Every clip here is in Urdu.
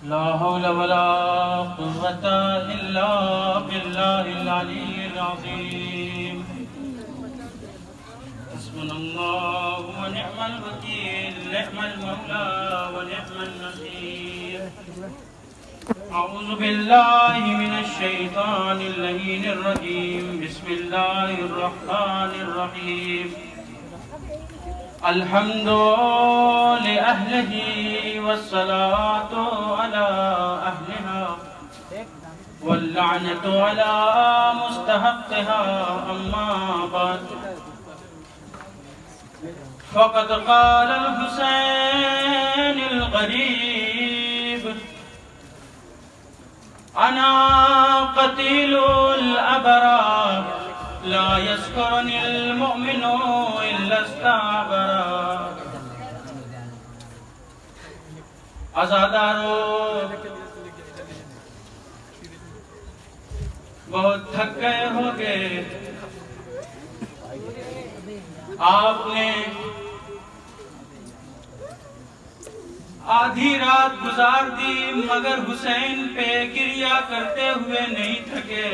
لا حول ولا قوة إلا بالله العلي العظيم حسبنا الله ونعم الوكيل نعم المولى ونعم النصير أعوذ بالله من الشيطان اللعين الرجيم بسم الله الرحمن الرحيم الحمد لأهله والصلاة على أهلها واللعنة على مستحقها أما بعد فقد قال الحسين الغريب أنا قتيل الأبرار لا يذكرني المؤمن إلا استعبرا عزادارو بہت تھک گئے ہوگے آپ نے آدھی رات گزار دی مگر حسین پہ گریہ کرتے ہوئے نہیں تھکے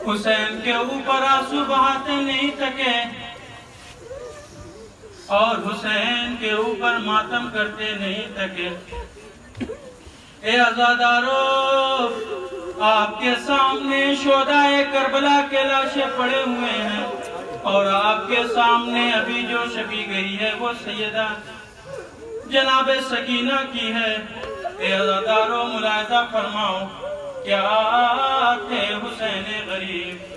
حسین کے اوپر آنسو بہاتے نہیں تھکے اور حسین کے اوپر ماتم کرتے نہیں تھکے اے عزادارو آپ کے سامنے شہدائے کربلا کے لاشیں پڑے ہوئے ہیں اور آپ کے سامنے ابھی جو شفیع گئی ہے وہ سیدہ جناب سکینہ کی ہے اے عزادارو ملاحظہ فرماؤ کیا تھے حسین غریب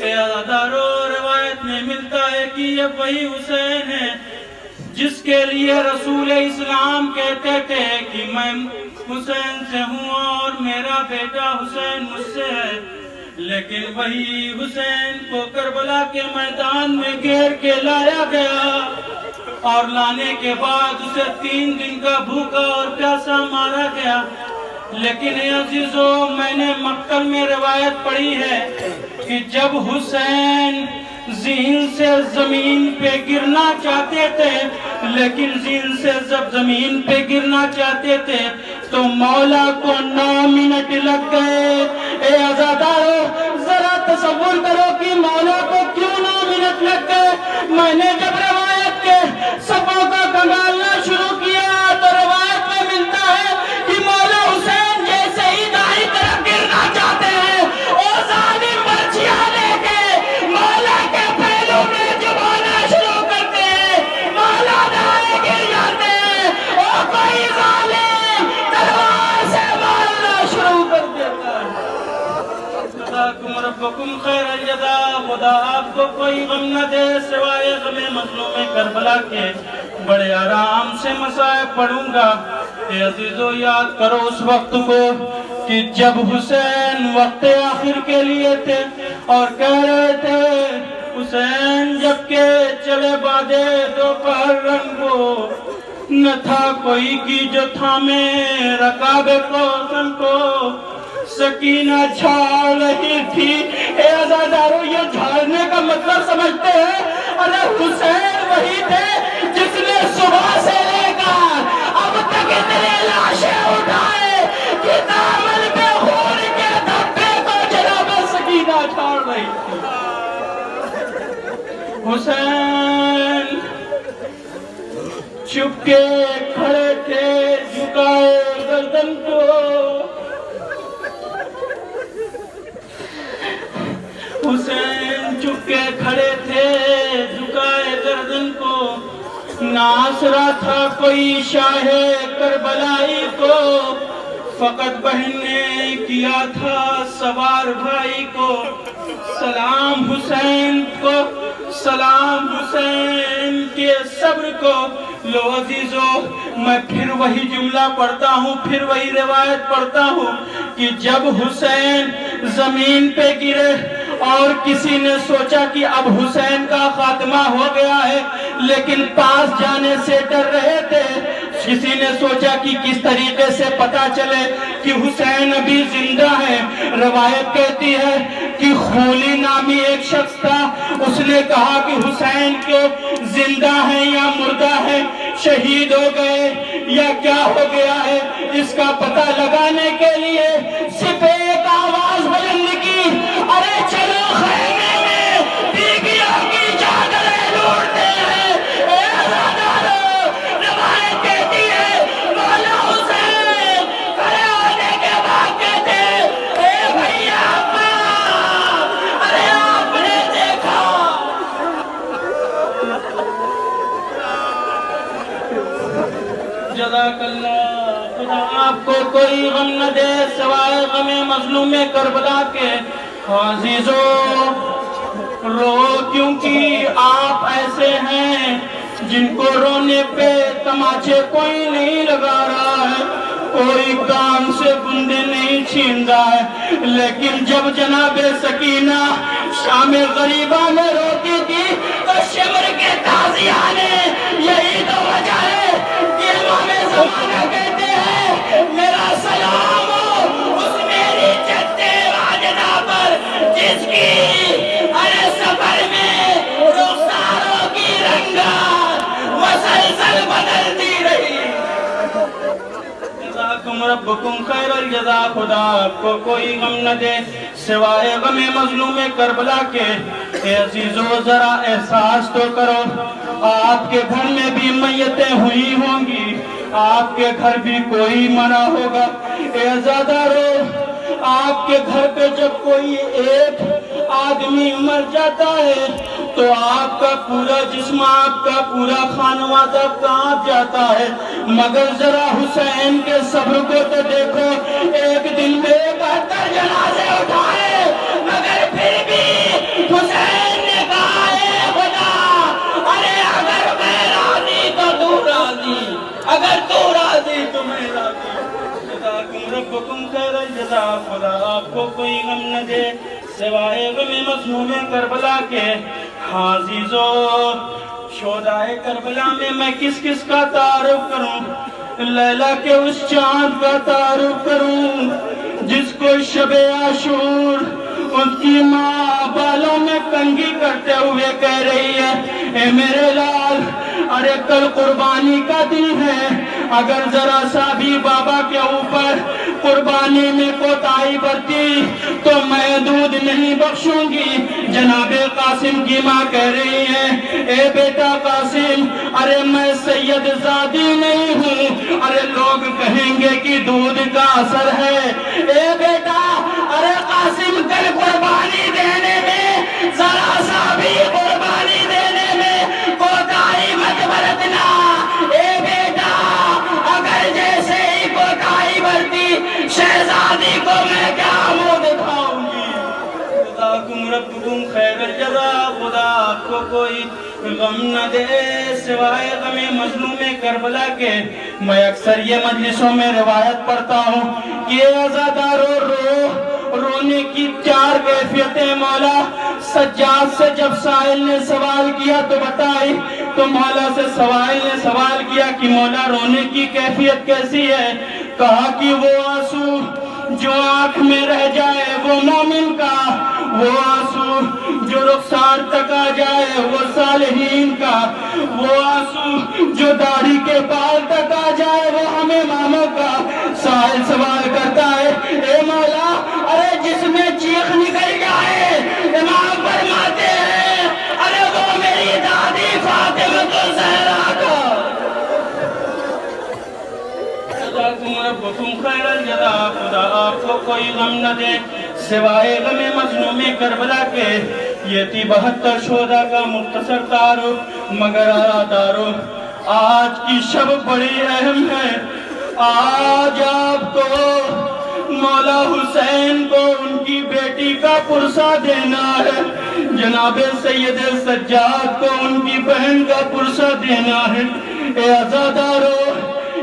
اے عزادارو روایت میں ملتا ہے کہ یہ وہی حسین ہے جس کے لیے رسول اسلام کہتے تھے کہ میں حسین سے ہوں اور میرا بیٹا حسین مجھ سے ہے لیکن وہی حسین کو کربلا کے میدان میں گھیر کے لایا گیا اور لانے کے بعد اسے 3 دن کا بھوکا اور پیاسا مارا گیا لیکن اے عزیزو میں نے مقتل میں روایت پڑھی ہے کہ جب حسین ذہن سے زمین پہ گرنا چاہتے تھے لیکن ذہن سے جب زمین پہ گرنا چاہتے تھے تو مولا کو 9 منٹ لگ گئے اے عزادارو ذرا تصور کرو کہ مولا کو کیوں 9 منٹ لگ گئے میں نے جب روایت کے صفوں کا کنگالنا شروع کیا تو روایت میں ملتا ہے کہ مولا حسین جیسے ہی دائیں طرف گرنا چاہتے ہیں اور ظالم برچیاں لے کے مولا کے پہلو میں جمانا شروع کرتے ہیں مولا دائیں گر جاتے ہیں اور کوئی ظالم تلوار سے مارنا شروع کر دیتا ہے جزاکم ربکم خیر الجزا خدا آپ کو کوئی غم نہ دے سوائے غم مظلوم کربلا کے بڑے آرام سے مصائب پڑھوں گا اے عزیزو یاد کرو اس وقت کو کہ جب حسین وقت آخر کے لیے تھے اور کہہ رہے تھے حسین جب کہ چلے بادے دوپہر رنگ کو نہ تھا کوئی کی جو تھامے رکاب کوثن کو سکینہ جھاڑ رہی تھی اے عزادارو یہ جھاڑنے کا مطلب سمجھتے ہیں ارے حسین وہی تھے جس نے صبح سے لے کر اب تک اتنے لاشیں اٹھائے کہ دامن پہ خون کے دھبے کو جناب سکینہ جھاڑ رہی تھی حسین چھپ کے کھڑے تھے جھکائے گردن کو حسین چھپ کے کھڑے تھے جھکائے گردن کو ناصرہ تھا کوئی شاہ کربلائی کو فقط بہن نے کیا تھا سوار بھائی کو سلام حسین کو سلام حسین کے صبر کو لو عزیزو میں پھر وہی جملہ پڑھتا ہوں پھر وہی روایت پڑھتا ہوں کہ جب حسین زمین پہ گرے اور کسی نے سوچا کہ اب حسین کا خاتمہ ہو گیا ہے لیکن پاس جانے سے ڈر رہے تھے کسی نے سوچا کہ کس طریقے سے پتا چلے کہ حسین ابھی زندہ ہے روایت کہتی ہے کہ خولی نامی ایک شخص تھا اس نے کہا کہ حسین کو زندہ ہے یا مردہ ہے شہید ہو گئے یا کیا ہو گیا ہے، اس کا پتہ لگانے کے لیے صرف ایک آواز بلند کی، ارے چلو خیمے میں بیویوں کی چادریں ڈھونڈتے ہیں۔ اے عزادارو، روایت کہتی ہے مولا حسین کھڑے ہونے کے بعد کہتے ہیں، اے بھیا ارے آپ نے دیکھا، جزاک اللہ، خدا آپ کو کوئی غم نہ دے سوائے غم مظلوم کربلا کے۔ عزیزو رو، کیونکہ آپ ایسے ہیں جن کو رونے پہ تماچے کوئی نہیں لگا رہا ہے، کوئی کان سے بندے نہیں چھین رہا ہے، لیکن جب جناب سکینہ شام غریبہ میں روتی تھی تو شمر کے تازیانے، یہی تو وجہ ہے کہ امام زمانہ کہتے ہیں میرا سلام ہو اس میری جد واجدہ پر جس کی ہر سفر میں رخساروں کی رنگت مسلسل بدلتی رہی۔ جزاکم ربکم خیر الجزا، خدا آپ کو کوئی غم نہ دے سوائے غم مظلوم کربلا کے۔ اے عزیزو ذرا احساس تو کرو، آپ کے گھر میں بھی میتیں ہوئی ہوں گی، آپ کے گھر بھی کوئی مرا ہوگا۔ اے عزادارو، آپ کے گھر پہ جب کوئی ایک آدمی مر جاتا ہے تو آپ کا پورا جسم، آپ کا پورا خانوادہ کانپ جاتا ہے، مگر ذرا حسین کے صبر کو تو دیکھو، ایک دن میں 71 جنازے اٹھائے، مگر پھر بھی حسین نے کہا اے خدا، ارے اگر میں راضی تو تو راضی، اگر تو راضی تو میں راضی۔ جزاکم ربکم خیر الجزا، خدا آپ کو کوئی غم نہ دے سوائے غم مظلوم کربلا کے۔ ہاں عزیزو، شہدائے کربلا میں کس کس کا تعارف کروں؟ لیلا کے اس چاند کا تعارف کروں جس کو شب عاشور اس کی ماں بالوں میں کنگھی کرتے ہوئے کہہ رہی ہے، اے میرے لال، ارے کل قربانی کا دن ہے، اگر ذرا سا بھی بابا کے اوپر قربانی میں کوتاہی برتی تو میں دودھ نہیں بخشوں گی۔ جناب قاسم کی ماں کہہ رہی ہے، اے بیٹا قاسم، ارے میں سید زادی نہیں ہوں، ارے لوگ کہیں گے کہ دودھ کا اثر ہے۔ اے بیٹا، ارے قاسم کل قربانی دینے میں ذرا سا بھی قربانی دینے میں کوتاہی مت برتنا۔ اے بیٹا، اگر جیسے ہی کوتاہی برتی شہزادی کو میں کیا منہ دکھاؤں گی۔ جزاکم ربکم خیر الجزا، خدا آپ کو کوئی غم نہ دے سوائے غم مظلوم کربلا کے۔ میں اکثر یہ مجلسوں میں روایت پڑھتا ہوں کہ عزادارو، رونے کی 4 کیفیتیں مولا سجاد سے جب سائل نے سوال کیا تو بتائی، تو مولا سے سائل نے سوال کیا کہ مولا رونے کی کیفیت کیسی ہے؟ کہا کہ وہ آنسو جو آنکھ میں رہ جائے وہ مومن کا، وہ آنسو جو رخسار تک آ جائے وہ صالحین کا، وہ آنسو جو داڑھی کے بال تک آ جائے وہ ہم اماموں کا۔ سائل سوال کرتا ہے، اے مولا، ارے جس میں چیخ نکل جائے، امام فرماتے ہیں ارے وہ میری دادی فاطمہ الزہرا کا۔ ربکم خیر الجزا، خدا آپ کو کوئی غم نہ دے سوائے غم مظلوم کربلا کے۔ یہ تھی 72 شہداء کا مختصر تعارف، مگر عزادارو، آج کی شب بڑی اہم ہے۔ آج آپ کو مولا حسین کو ان کی بیٹی کا پرسہ دینا ہے، جناب سید سجاد کو ان کی بہن کا پرسہ دینا ہے۔ اے عزادارو،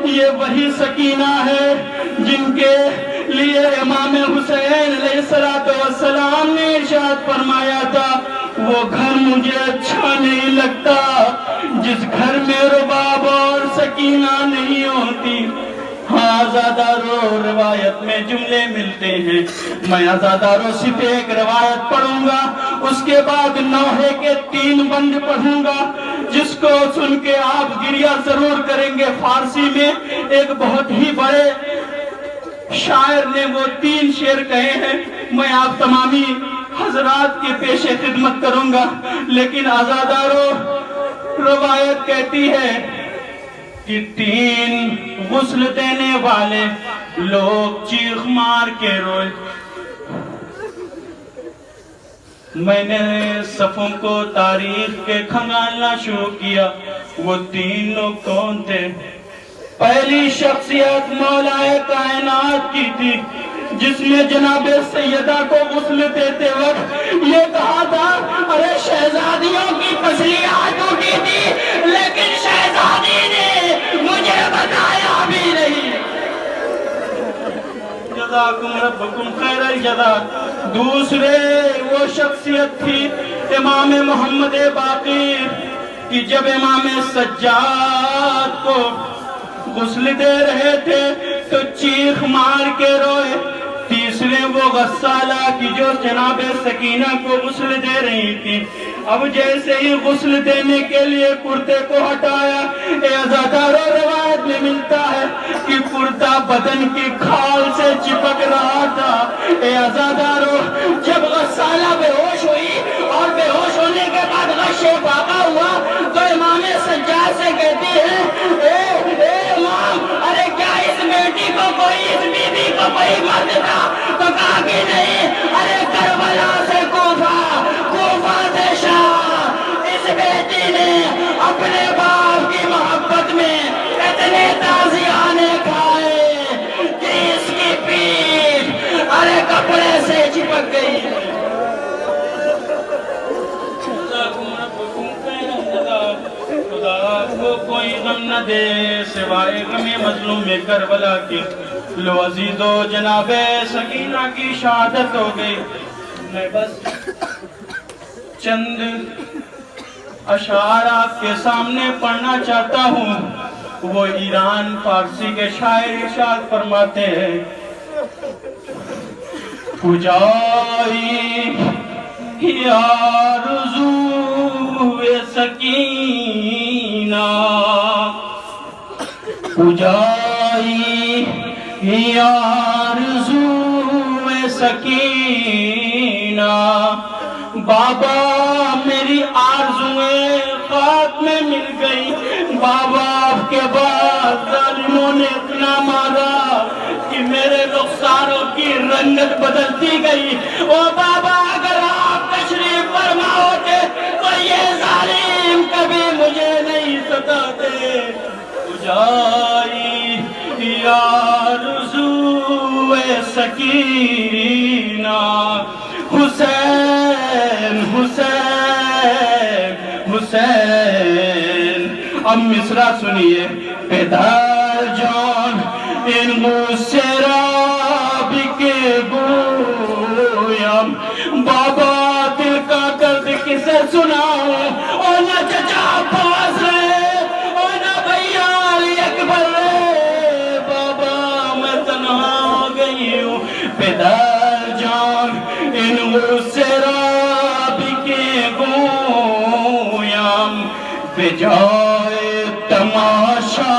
یہ وہی سکینہ ہے جن کے لیے امام حسین علیہ السلام نے ارشاد فرمایا تھا، وہ گھر مجھے اچھا نہیں لگتا جس گھر میں رباب اور سکینہ نہیں ہوتی۔ ہاں عزادارو، روایت میں جملے ملتے ہیں، میں عزادارو صرف ایک روایت پڑھوں گا، اس کے بعد نوحے کے 3 بند پڑھوں گا۔ جس کو سن کے آپ گریہ ضرور کریں گے۔ فارسی میں ایک بہت ہی بڑے شاعر نے وہ 3 شعر کہے ہیں، میں آپ تمامی حضرات کے پیش خدمت کروں گا، لیکن عزادارو روایت کہتی ہے کہ 3 غسل دینے والے لوگ چیخ مار کے روئے۔ میں نے صفوں کو تاریخ کے کھنگالنا شروع کیا، وہ 3 لوگ کون تھے؟ پہلی شخصیت مولا کائنات کی تھی، جس نے جناب سیدہ کو غسل دیتے وقت یہ کہا تھا، ارے شہزادیوں کی پسلیاں ٹوٹی تھی لیکن شہزادی نے مجھے بتایا بھی نہیں۔ جزاکم ربکم خیر الجزا۔ دوسرے وہ شخصیت تھی امام محمد باقر کہ جب امام سجاد کو غسل دے رہے تھے تو چیخ مار کے روئے۔ تیسرے وہ غسالہ کی جو جناب سکینہ کو غسل دے رہی تھی، اب جیسے ہی غسل دینے کے لیے کرتے کو ہٹایا، اے عزادارو روایت میں ملتا ہے کہ کرتا بدن کی کھال سے چپک رہا تھا۔ اے عزادارو جب غسالہ بے ہوش ہوئی اور بے ہوش ہونے کے بعد غش پاکا ہوا تو امام سجاد سے کہتی ہے، اے امام، ارے کیا اس بیٹی کو کوئی، اس بی بی کو کوئی مرد تھا؟ تو کہا کہ نہیں، ارے کربلا سے کوفہ، کوفہ سے شام، اس بیٹی نے اپنے باپ کی محبت میں اتنے تازیانے کھائے کہ اس کی پیٹھ ارے کپڑے سے چپک گئی۔ خدا کو کوئی غم نہ دے سوائے غم مظلوم کربلا کی۔ لو عزیزو جناب سکینہ کی شہادت ہو گئی۔ میں بس چند اشعار آپ کے سامنے پڑھنا چاہتا ہوں۔ وہ ایران فارسی کے شاعر ارشاد فرماتے ہیں، کجایی آرزو سکینہ، کجایی آرزو سکینہ، بابا میری آرزویں خاک میں مل گئی۔ بابا آپ کے بعد ظالموں نے اتنا مارا کہ میرے رخساروں کی رنگت بدلتی گئی۔ او بابا اگر آپ تشریف فرما ہوتے تو یہ ظالم کبھی مجھے نہیں ستاتے۔ کجایی آرزو سکینہ، حسین حسین حسین۔ اب مصرع سنیے، پدر جان ان مسراب کے گویم، بابا دل کا درد کسے سناؤں، اور نہ چچا پاس رہے اور نہ بھیا علی اکبر رہے، بابا میں تنہا ہو گئی ہوں۔ پدر جان ان مسراب کے گویم، بجائے تماشا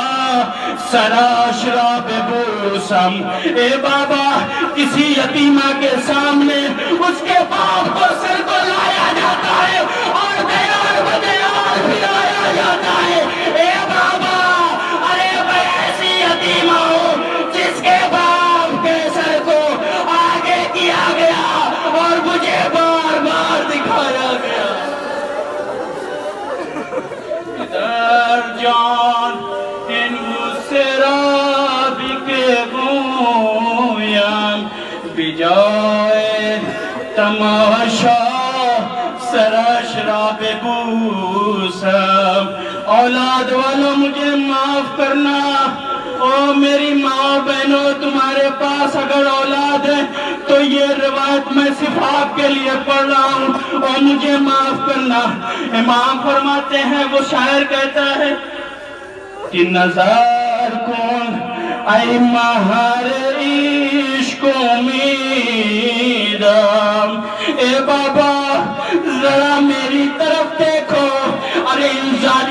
سراشراب بوسم۔ اے بابا کسی یتیمہ کے سامنے اس کے باپ کو سر کو لایا جاتا ہے اور دیار بدیار پھرایا جاتا ہے۔ اے بابا ارے میں ایسی یتیمہ ہوں جس کے باپ کے سر کو آگے کیا گیا اور مجھے بار بار دکھایا گیا۔ جان ان مسراب کے گویم، بجائے تماشا سراشراب بوسم۔ اولاد والوں مجھے معاف کرنا، او میری ماں بہنوں تمہارے پاس اگر اولاد ہے تو یہ روایت میں صرف آپ کے لیے پڑھ رہا ہوں اور مجھے معاف کرنا۔ امام فرماتے ہیں، وہ شاعر کہتا ہے کہ نظر کن ای مہر عشق امیدم، اے بابا ذرا میری طرف دیکھو، ارے ان ظالم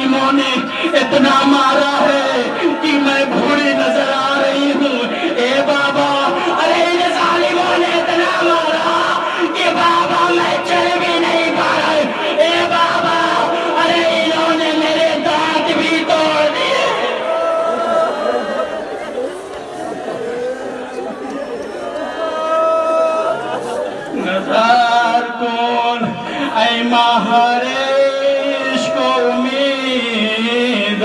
ماہر عشق و امیدم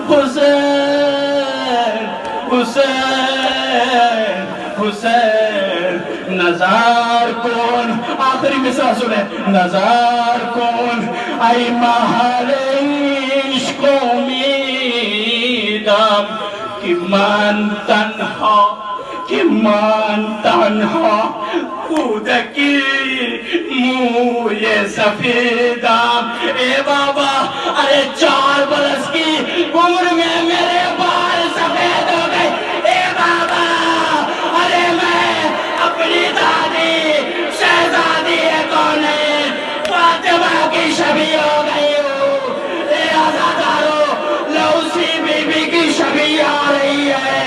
حسین حسین حسین نظر کن آخری مثال سنے نظر کن ای ماہر عشق و امیدم کہ من تنها کودکی موی سفیدم اے بابا ارے 4 برس کی عمر میں میرے بال سفید ہو گئے اے بابا ارے میں اپنی دادی شہزادی کونین فاطمہ کی شبیہ ہو گئی ہوں اے عزادارو لوسی بی بی کی شبیہ آ رہی ہے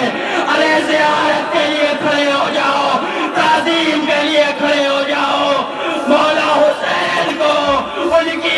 ارے زیارت کے لیے کھڑے ہو جاؤ تعظیم کے لیے کھڑے ہو جاؤ مولا حسین کو ان کی